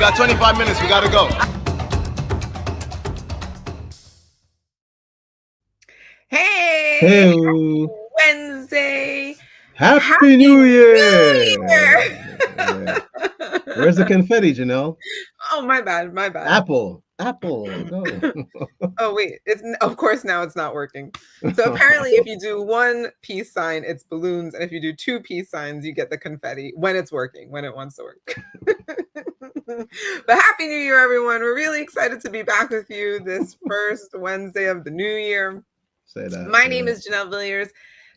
got 25 minutes. We got to go. Hey, Wednesday. Happy New Year! Yeah. Where's the confetti, Janelle? Oh, my bad. Apple, go. Oh, wait. Of course, now it's not working. So apparently, if you do one peace sign, it's balloons. And if you do two peace signs, you get the confetti when it's working, when it wants to work. But Happy New Year, everyone. We're really excited to be back with you this first Wednesday of the new year. Say that. My name is Janelle Villiers.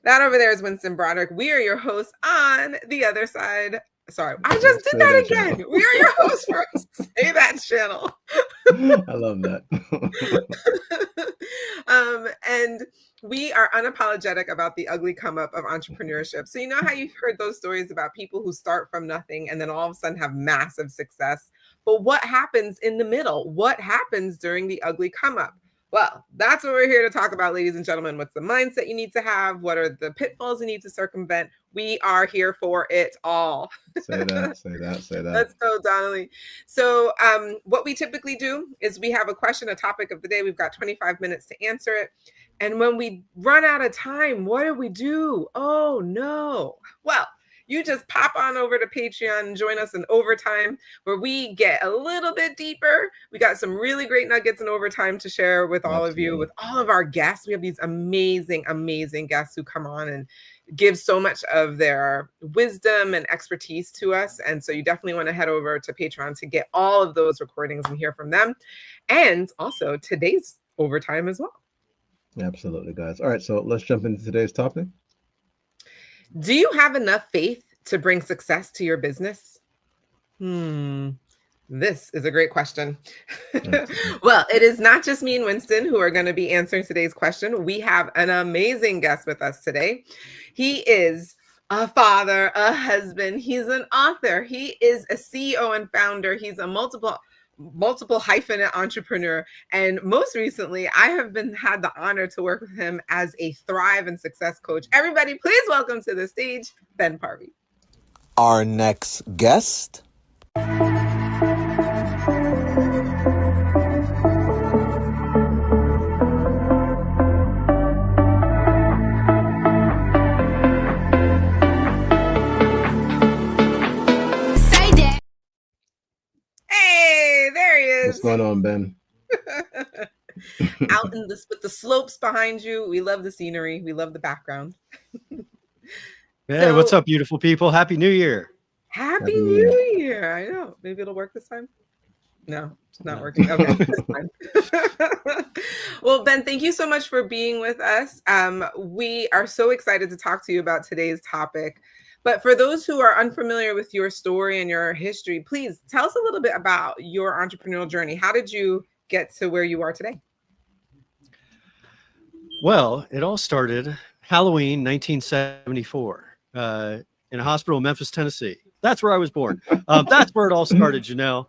That over there is Winston Broderick. We are your hosts on the other side. Sorry, I just did that again. Channel. We are your hosts for Say That Channel. I love that. And we are unapologetic about the ugly come up of entrepreneurship. So you know how you've heard those stories about people who start from nothing and then all of a sudden have massive success. But what happens in the middle? What happens during the ugly come up? Well, that's what we're here to talk about, ladies and gentlemen. What's the mindset you need to have? What are the pitfalls you need to circumvent? We are here for it all. Say that. Let's go, Donnelly. So what we typically do is we have a question, a topic of the day. We've got 25 minutes to answer it. And when we run out of time, what do? Oh, no. Well, you just pop on over to Patreon and join us in Overtime, where we get a little bit deeper. We got some really great nuggets in Overtime to share with all of you, with all of our guests. We have these amazing, amazing guests who come on and give so much of their wisdom and expertise to us. And so you definitely want to head over to Patreon to get all of those recordings and hear from them. And also today's Overtime as well. Absolutely, guys. All right, so let's jump into today's topic. Do you have enough faith to bring success to your business? This is a great question. Well, it is not just me and Winston who are going to be answering today's question. We have an amazing guest with us today. He is a father, a husband. He's an author. He is a CEO and founder. He's a multiple hyphenate entrepreneur. And most recently, I have had the honor to work with him as a Thrive and Success coach. Everybody, please welcome to the stage, Ben Parvey. Our next guest. Hey, there he is. What's going on, Ben? Out in this with the slopes behind you. We love the scenery. We love the background. Hey, what's up, beautiful people? Happy New Year. Happy New Year. I know. Maybe it'll work this time. No, it's not working. Okay. Well, Ben, thank you so much for being with us. We are so excited to talk to you about today's topic. But for those who are unfamiliar with your story and your history, please tell us a little bit about your entrepreneurial journey. How did you get to where you are today? Well, it all started Halloween 1974 in a hospital in Memphis, Tennessee. That's where I was born. That's where it all started, Janelle.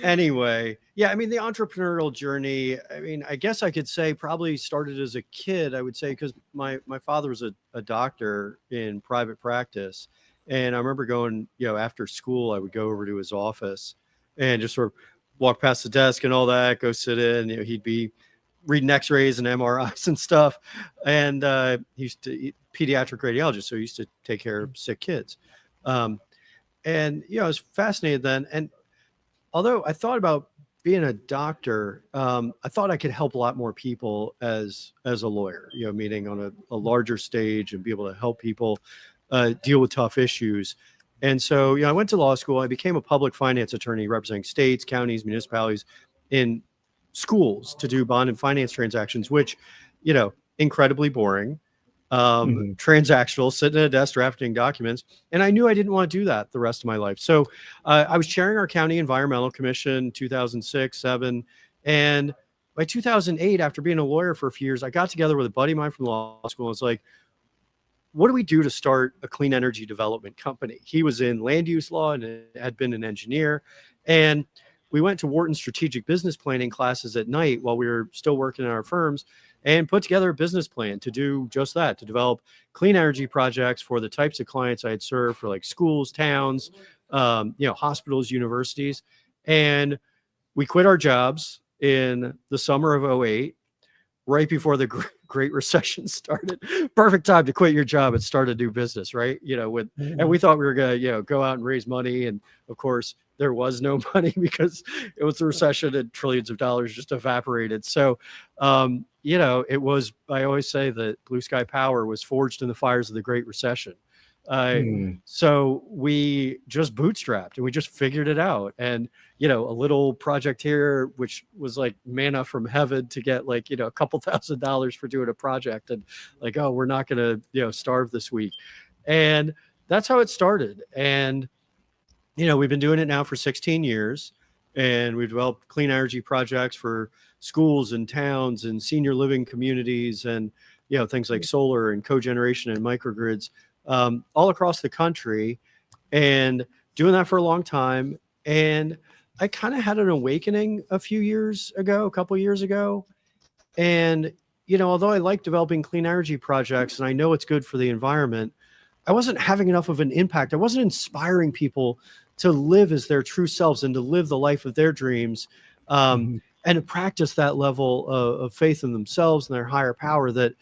Anyway, yeah, I mean, the entrepreneurial journey, I mean, I guess I could say probably started as a kid, I would say, because my father was a doctor in private practice. And I remember going, after school, I would go over to his office and just sort of walk past the desk and all that, go sit in. He'd be reading x-rays and MRIs and stuff. And he used to pediatric radiologist, so he used to take care of sick kids. And I was fascinated then. And although I thought about being a doctor, I thought I could help a lot more people as a lawyer, meaning on a larger stage and be able to help people deal with tough issues. And so, I went to law school. I became a public finance attorney representing states, counties, municipalities in schools to do bond and finance transactions, which, incredibly boring, transactional, sitting at a desk drafting documents. And I knew I didn't want to do that the rest of my life. So I was chairing our county environmental commission 2006, 7. And by 2008, after being a lawyer for a few years, I got together with a buddy of mine from law school. And it's like, what do we do to start a clean energy development company? He was in land use law and had been an engineer. And we went to Wharton strategic business planning classes at night while we were still working in our firms and put together a business plan to do just that, to develop clean energy projects for the types of clients I had served for like schools, towns, hospitals, universities. And we quit our jobs in the summer of '08, right before the Great Recession started. Perfect time to quit your job and start a new business, right? And we thought we were going to, go out and raise money. And of course, there was no money because it was the recession and trillions of dollars just evaporated. So, it was, I always say that Blue Sky Power was forged in the fires of the Great Recession. So we just bootstrapped and we just figured it out. And, a little project here, which was like manna from heaven to get like, a couple $1,000s for doing a project, and like, oh, we're not going to, starve this week. And that's how it started. And, we've been doing it now for 16 years, and we've developed clean energy projects for schools and towns and senior living communities, and, things like solar and cogeneration and microgrids, all across the country, and doing that for a long time. And I kind of had an awakening a couple years ago. And, although I like developing clean energy projects and I know it's good for the environment, I wasn't having enough of an impact. I wasn't inspiring people to live as their true selves and to live the life of their dreams, and to practice that level of faith in themselves and their higher power that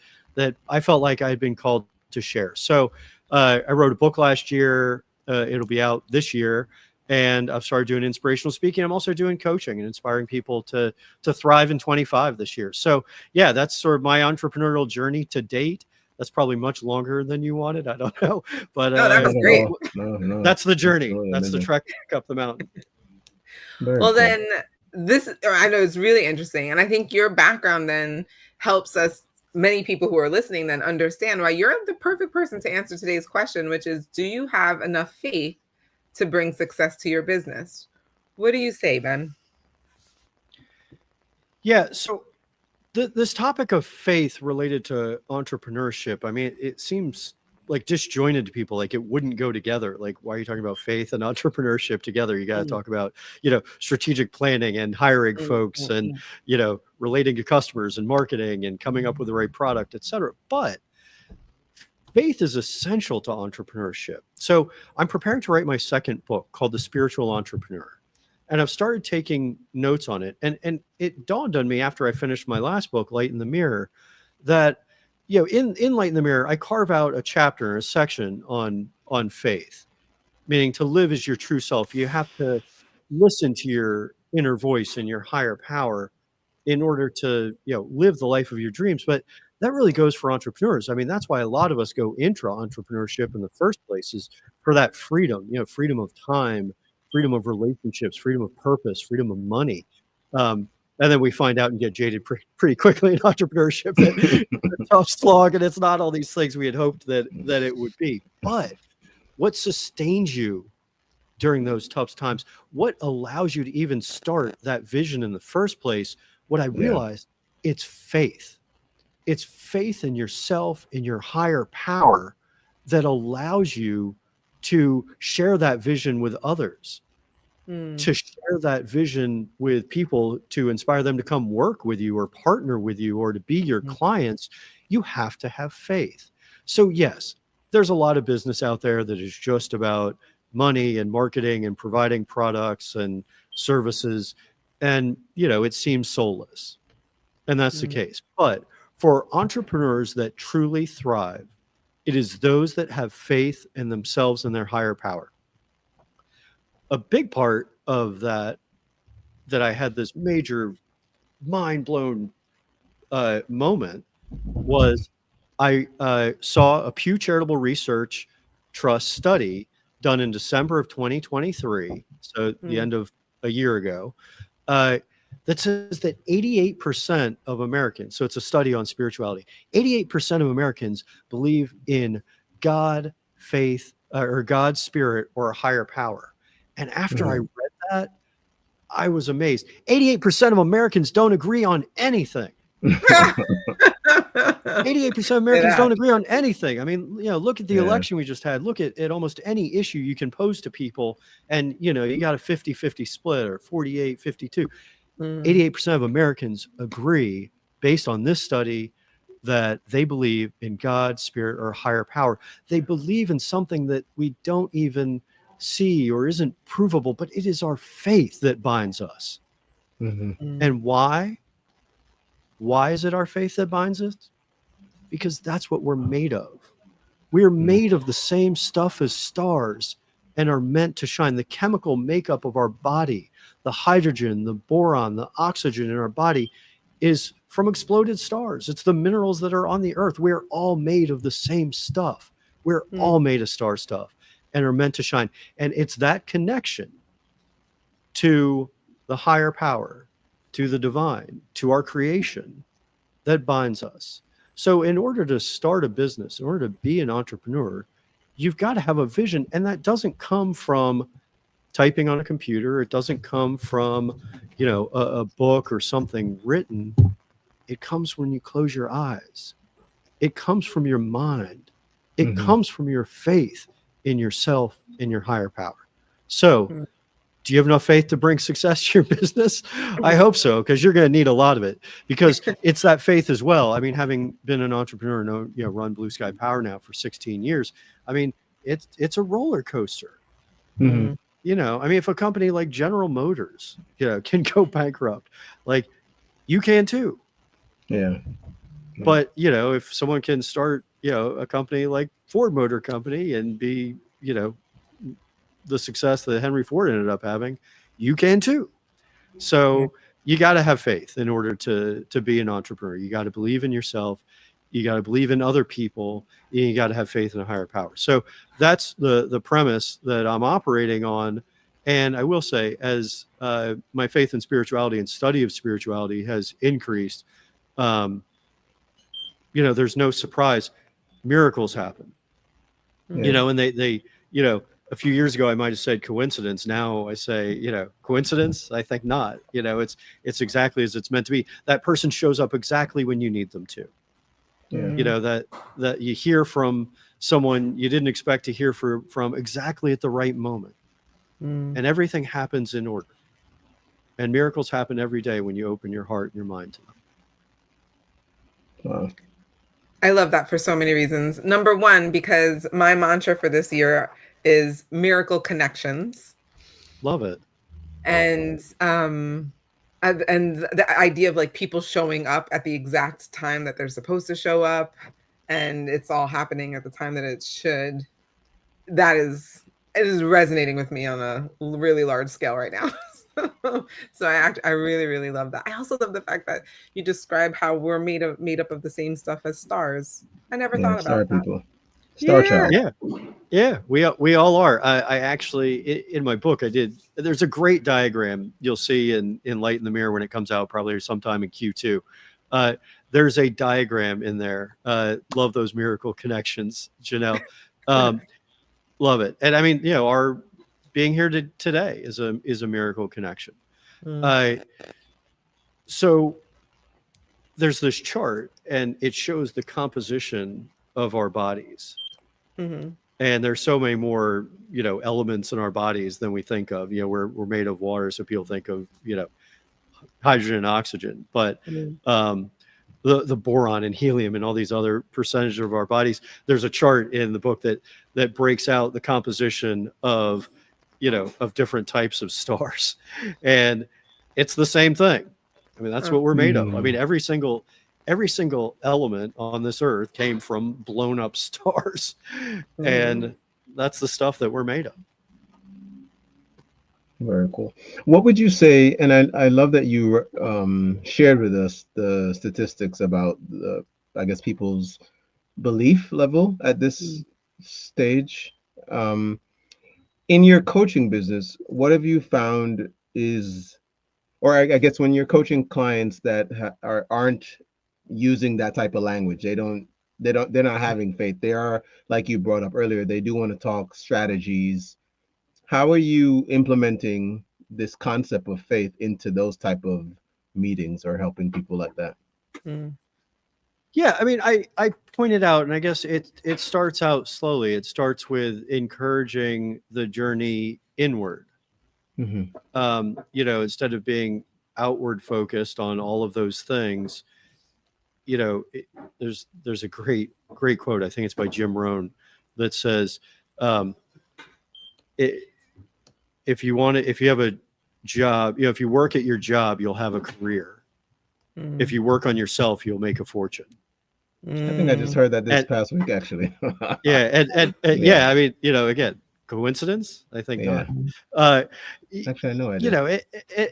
I felt like I had been called to share. So I wrote a book last year. It'll be out this year. And I've started doing inspirational speaking. I'm also doing coaching and inspiring people to thrive in 25 this year. So yeah, that's sort of my entrepreneurial journey to date. That's probably much longer than you wanted. I don't know, but No, that was great. No, that's the journey. Really That's the amazing. trek up the mountain. Well, cool. then I know it's really interesting. And I think your background then helps us, many people who are listening, then understand why you're the perfect person to answer today's question, which is, do you have enough faith to bring success to your business? What do you say, Ben? Yeah. So this topic of faith related to entrepreneurship, I mean, it seems like disjointed to people, like it wouldn't go together. Like, why are you talking about faith and entrepreneurship together? You got to talk about, strategic planning and hiring folks and, relating to customers and marketing and coming up with the right product, et cetera. But faith is essential to entrepreneurship. So I'm preparing to write my second book called The Spiritual Entrepreneur. And I've started taking notes on it. And it dawned on me after I finished my last book, Light in the Mirror, that, in Light in the Mirror, I carve out a chapter, a section on faith, meaning to live as your true self. You have to listen to your inner voice and your higher power in order to, live the life of your dreams. But that really goes for entrepreneurs. I mean, that's why a lot of us go into entrepreneurship in the first place, is for that freedom, freedom of time, freedom of relationships, freedom of purpose, freedom of money. And then we find out and get jaded pretty quickly in entrepreneurship that it's a tough slog and it's not all these things we had hoped that it would be. But what sustains you during those tough times, what allows you to even start that vision in the first place, what I realized, it's faith. It's faith in yourself, in your higher power, that allows you to share that vision with others, to share that vision with people, to inspire them to come work with you or partner with you or to be your clients. You have to have faith. So yes, there's a lot of business out there that is just about money and marketing and providing products and services. And, it seems soulless. And that's the case. But for entrepreneurs that truly thrive, it is those that have faith in themselves and their higher power. A big part of that I had this major mind-blown moment was I saw a Pew Charitable Research Trust study done in December of 2023, so the end of a year ago, that says that 88% of Americans, so it's a study on spirituality, 88% of Americans believe in God, faith, or God's spirit or a higher power. And after I read that, I was amazed. 88% of Americans don't agree on anything. 88% of Americans don't agree on anything. I mean, look at the election we just had. Look at almost any issue you can pose to people. And, you got a 50-50 split or 48-52. 88% of Americans agree, based on this study, that they believe in God, spirit, or higher power. They believe in something that we don't even see or isn't provable, but it is our faith that binds us. Mm-hmm. And why? Why is it our faith that binds us? Because that's what we're made of. We are made of the same stuff as stars and are meant to shine. The chemical makeup of our body, the hydrogen, the boron, the oxygen in our body is from exploded stars. It's the minerals that are on the earth. We're all made of the same stuff. We're all made of star stuff and are meant to shine. And it's that connection to the higher power, to the divine, to our creation that binds us. So in order to start a business, in order to be an entrepreneur, you've got to have a vision. And that doesn't come from typing on a computer. It doesn't come from, a book or something written. It comes when you close your eyes. It comes from your mind. It comes from your faith in yourself, in your higher power. So do you have enough faith to bring success to your business? I hope so, because you're going to need a lot of it, because it's that faith as well. I mean, having been an entrepreneur and run Blue Sky Power now for 16 years, I mean, it's a roller coaster. Mm-hmm. I mean, if a company like General Motors, can go bankrupt, like you can too. Yeah. But, if someone can start, a company like Ford Motor Company and be, the success that Henry Ford ended up having, you can too. So you got to have faith in order to be an entrepreneur. You got to believe in yourself. You got to believe in other people. And you got to have faith in a higher power. So that's the premise that I'm operating on. And I will say, as my faith in spirituality and study of spirituality has increased, there's no surprise. Miracles happen. And they a few years ago, I might have said coincidence. Now I say, coincidence? I think not. It's exactly as it's meant to be. That person shows up exactly when you need them to. Yeah. That you hear from someone you didn't expect to hear from exactly at the right moment. And everything happens in order. And miracles happen every day when you open your heart and your mind to them. Wow. I love that for so many reasons. Number one, because my mantra for this year is miracle connections. Love it. And the idea of like people showing up at the exact time that they're supposed to show up, and it's all happening at the time that it should. It is resonating with me on a really large scale right now. So I really, really love that. I also love the fact that you describe how we're made up of the same stuff as stars. I never thought Star about that. people. Star child. Yeah, we all are. I actually, in my book, there's a great diagram you'll see in Light in the Mirror when it comes out, probably sometime in Q2. There's a diagram in there. Love those miracle connections, Janelle. Love it. And I mean, our being here today is a miracle connection. So there's this chart, and it shows the composition of our bodies. And there's so many more, elements in our bodies than we think of. We're made of water, so people think of, hydrogen and oxygen, but the boron and helium and all these other percentages of our bodies. There's a chart in the book that breaks out the composition of different types of stars, and it's the same thing. I mean, that's what we're made of. I mean, every single element on this earth came from blown up stars, and that's the stuff that we're made of. Very cool. What would you say? And I love that you shared with us the statistics about I guess people's belief level at this stage. In your coaching business, what have you found is, or I guess when you're coaching clients that aren't using that type of language, they're not having faith. They are, like you brought up earlier, they do want to talk strategies. How are you implementing this concept of faith into those type of meetings or helping people like that? Yeah, I mean, I pointed out, and I guess it starts out slowly. It starts with encouraging the journey inward. Instead of being outward focused on all of those things, there's a great quote. I think it's by Jim Rohn that says, if you have a job, if you work at your job, you'll have a career. If you work on yourself, you'll make a fortune. I think I just heard that this past week, actually. Yeah, and yeah, I mean, again, coincidence? I think Yeah. not. Actually, I know I did.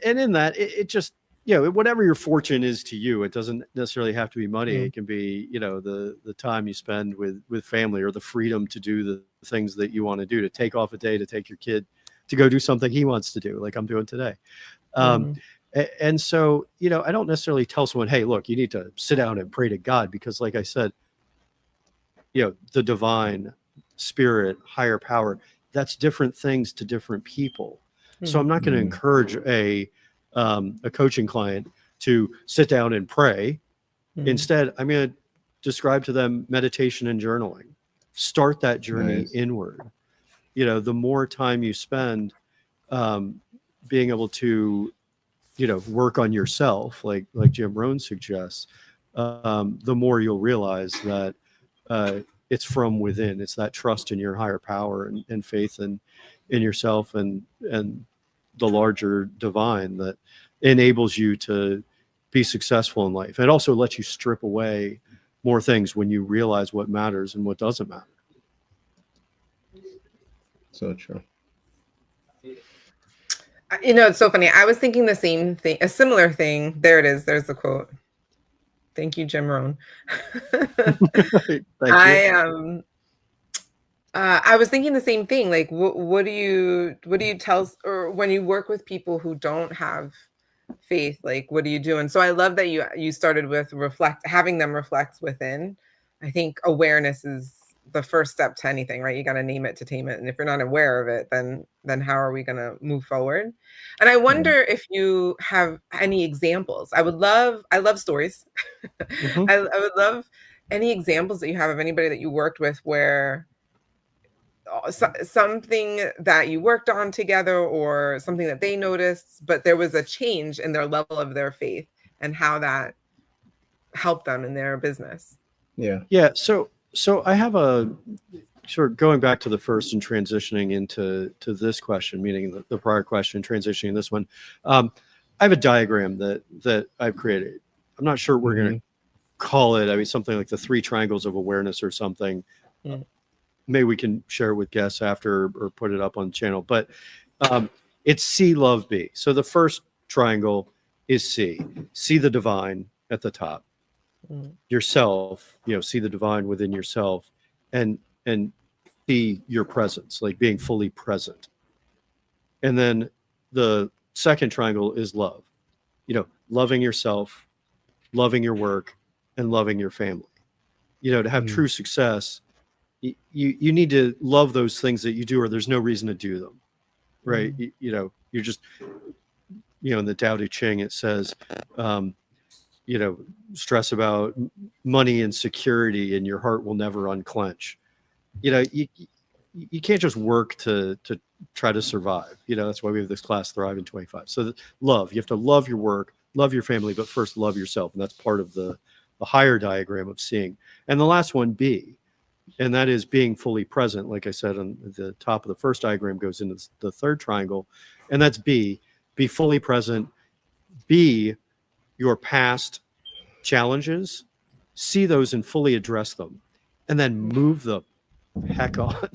And in that, it just, whatever your fortune is to you, it doesn't necessarily have to be money. It can be, the time you spend with family, or the freedom to do the things that you want to do, to take off a day, to take your kid to go do something he wants to do, like I'm doing today. And so, I don't necessarily tell someone, hey, look, you need to sit down and pray to God, because like I said, the divine spirit, higher power, that's different things to different people. So I'm not going to encourage a coaching client to sit down and pray. Instead, I'm going to describe to them meditation and journaling. Start that journey inward. The more time you spend being able to, work on yourself, like Jim Rohn suggests, the more you'll realize that it's from within. It's that trust in your higher power and faith in yourself and the larger divine that enables you to be successful in life. It also lets you strip away more things when you realize what matters and what doesn't matter. So true. It's so funny. I was thinking the same thing, a similar thing. There it is. There's the quote. Thank you, Jim Rohn. Thank you. I was thinking the same thing. Like, what do you tell, or when you work with people who don't have faith, like, what do you do? And so I love that you started with having them reflect within. I think awareness is the first step to anything, right? You got to name it to tame it. And if you're not aware of it, then how are we going to move forward? And I wonder if you have any examples. I love stories. I would love any examples that you have of anybody that you worked with where something that you worked on together, or something that they noticed, but there was a change in their level of their faith and how that helped them in their business. Yeah. So I have a sort of going back to the first and transitioning into this question, meaning the prior question, transitioning this one. I have a diagram that I've created. I'm not sure we're going to call it, something like the 3 triangles of awareness or something. Maybe we can share it with guests after, or put it up on the channel, but it's see, love, be. So the first triangle is see the divine at the top. Yourself, see the divine within yourself, and see your presence, like being fully present. And then the second triangle is love, loving yourself, loving your work, and loving your family. To have true success, you need to love those things that you do, or there's no reason to do them, right? You're just, in the Tao Te Ching, it says, stress about money and security, and your heart will never unclench. You can't just work to try to survive. That's why we have this class, Thrive in 25. So love, you have to love your work, love your family, but first love yourself. And that's part of the higher diagram of seeing. And the last one, be, and that is being fully present. Like I said, on the top of the first diagram goes into the third triangle, and that's be fully present, be your past challenges, see those and fully address them, and then move the heck on.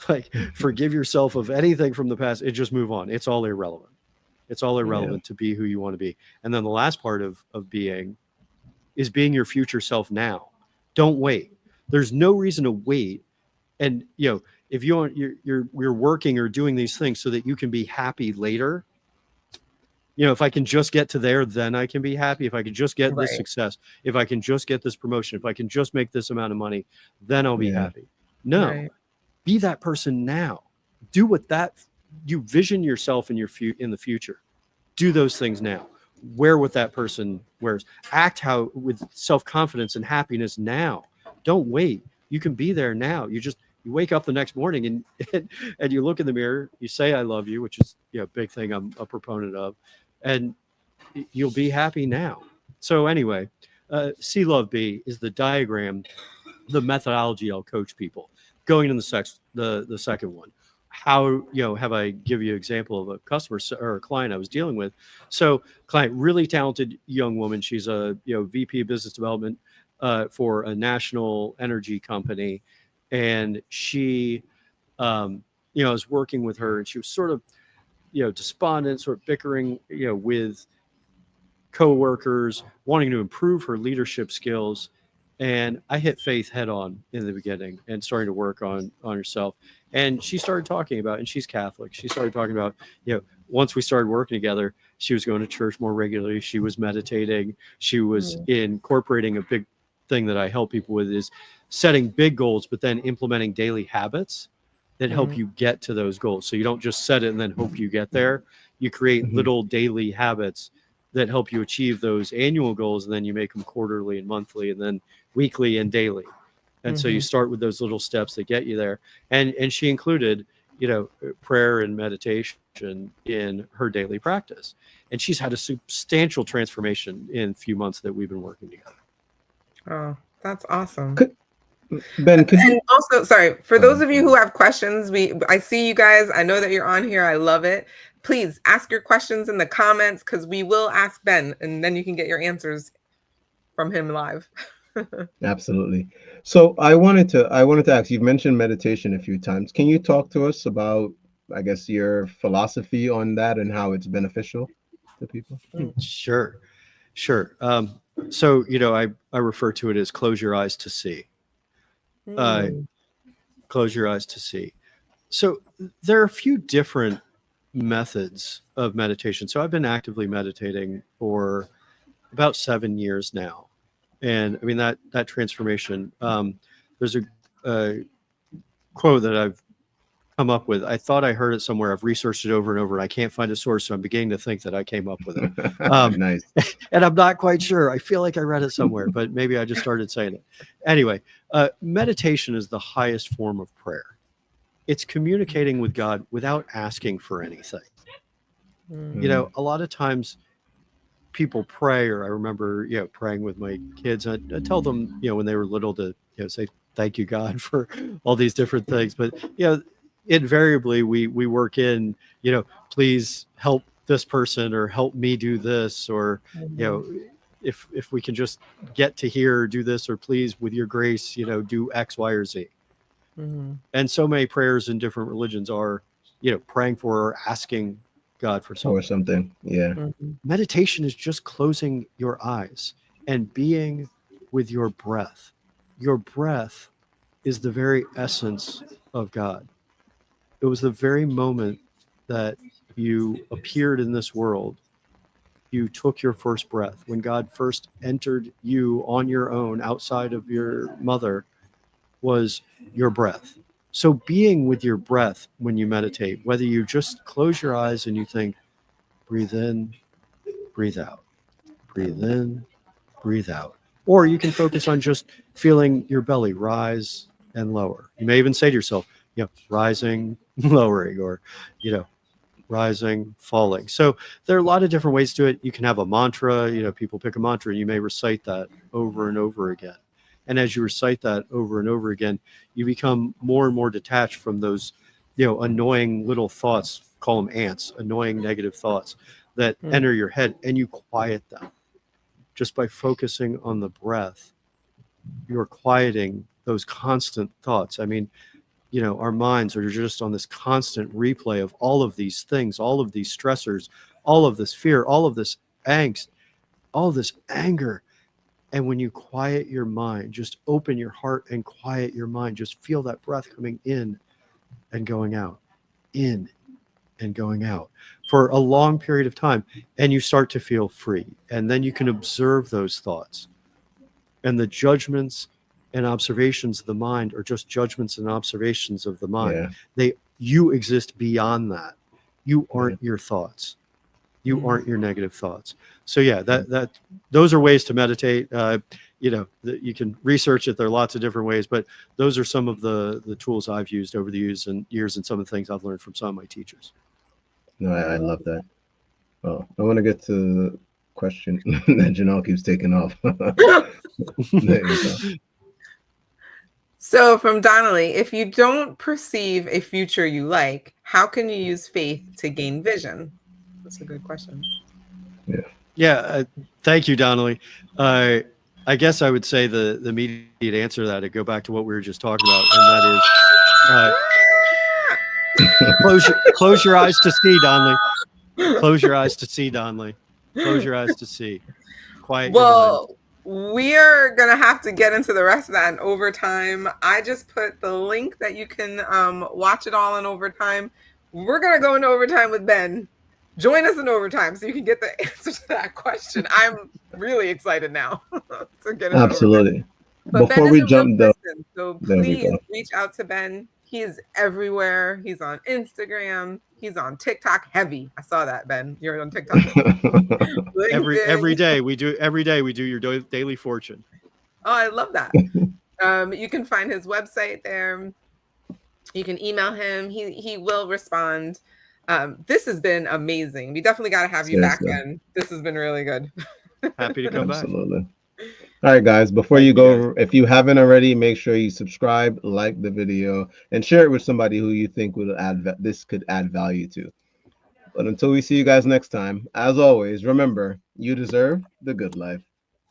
Like, forgive yourself of anything from the past and just move on. It's all irrelevant. It's all irrelevant to be who you want to be. And then the last part of being is being your future self now. Don't wait. There's no reason to wait. And if you're working or doing these things so that you can be happy later, if I can just get to there, then I can be happy. If I can just get this success, if I can just get this promotion, if I can just make this amount of money, then I'll be happy. No, be that person now. Do you vision yourself in the future. Do those things now. Wear what that person wears. Act with self-confidence and happiness now. Don't wait. You can be there now. You wake up the next morning and you look in the mirror, you say, I love you, which is a big thing I'm a proponent of, and you'll be happy now. So anyway, see, love, be is the diagram, the methodology I'll coach people. Going to the second one, how, have I give you an example of a customer or a client I was dealing with. So client, really talented young woman. She's a, VP of business development for a national energy company. And she, I was working with her, and she was sort of, despondent, sort of bickering, with coworkers, wanting to improve her leadership skills. And I hit Faith head on in the beginning and starting to work on herself. And she started talking about, and she's Catholic. She started talking about, once we started working together, she was going to church more regularly. She was meditating. She was incorporating a big thing that I help people with is setting big goals, but then implementing daily habits that help you get to those goals. So you don't just set it and then hope you get there. You create little daily habits that help you achieve those annual goals, and then you make them quarterly and monthly and then weekly and daily. And so you start with those little steps that get you there. And she included, prayer and meditation in her daily practice. And she's had a substantial transformation in a few months that we've been working together. Oh, that's awesome. Ben, and also, sorry, for those of you who have questions, I see you guys. I know that you're on here. I love it. Please ask your questions in the comments, because we will ask Ben, and then you can get your answers from him live. Absolutely. So I wanted to ask, you've mentioned meditation a few times. Can you talk to us about, I guess, your philosophy on that and how it's beneficial to people? Sure. So, I refer to it as close your eyes to see. Close your eyes to see. So there are a few different methods of meditation. So I've been actively meditating for about 7 years now. And I mean, that transformation, there's a quote that I've come up with. I thought I heard it somewhere. I've researched it over and over, and I can't find a source. So I'm beginning to think that I came up with it. Nice. And I'm not quite sure. I feel like I read it somewhere, but maybe I just started saying it. Anyway, meditation is the highest form of prayer. It's communicating with God without asking for anything. A lot of times people pray, or I remember, praying with my kids. I tell them, when they were little to, say, thank you, God, for all these different things. But, invariably we work in, please help this person, or help me do this, or, if we can just get to here, do this, or please, with your grace, do X, Y, or Z. And so many prayers in different religions are, praying for or asking God for something. Or something. Yeah. Meditation is just closing your eyes and being with your breath. Your breath is the very essence of God. It was the very moment that you appeared in this world. You took your first breath. When God first entered you on your own, outside of your mother, was your breath. So being with your breath when you meditate, whether you just close your eyes and you think, breathe in, breathe out, breathe in, breathe out. Or you can focus on just feeling your belly rise and lower. You may even say to yourself, rising, lowering, or, rising, falling. So there are a lot of different ways to it. You can have a mantra, people pick a mantra, and you may recite that over and over again. And as you recite that over and over again, you become more and more detached from those, annoying little thoughts, call them ants, annoying negative thoughts that enter your head, and you quiet them. Just by focusing on the breath, you're quieting those constant thoughts. I mean, our minds are just on this constant replay of all of these things, all of these stressors, all of this fear, all of this angst, all of this anger. And when you quiet your mind, just open your heart and quiet your mind, just feel that breath coming in and going out, in and going out for a long period of time. And you start to feel free. And then you can observe those thoughts. And the judgments and observations of the mind are just judgments and observations of the mind. You exist beyond that. You aren't your thoughts. You aren't your negative thoughts. So those are ways to meditate. You can research it. There are lots of different ways, but those are some of the tools I've used over the years and some of the things I've learned from some of my teachers. No, I love that. Oh, I want to get to the question that Janelle keeps taking off. There you go. So from Donnelly, if you don't perceive a future you like, how can you use faith to gain vision? That's a good question. Yeah, thank you, Donnelly. I guess I would say the immediate answer to that, to go back to what we were just talking about, and that is close your eyes to see, Donnelly. Close your eyes to see, Donnelly. Close your eyes to see. Quiet your mind. Well, we are gonna have to get into the rest of that in overtime. I just put the link that you can watch it all in overtime. We're gonna go into overtime with Ben. Join us in overtime so you can get the answer to that question. I'm really excited now to get into Absolutely. But Before Ben we is a real jump though, person, so there we please go. reach out to Ben. He is everywhere. He's on Instagram. He's on TikTok heavy. I saw that, Ben. You're on TikTok. Every day we do your daily fortune. Oh, I love that. You can find his website there. You can email him. He will respond. This has been amazing. We definitely got to have you back, Ben. This has been really good. Happy to come back. Absolutely. All right, guys, before Thank you you, go, if you haven't already, make sure you subscribe, like the video, and share it with somebody who you think would this could add value to. But until we see you guys next time, as always, remember, you deserve the good life.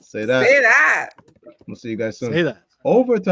Say that. Say that. We'll see you guys soon. Say that. Overtime.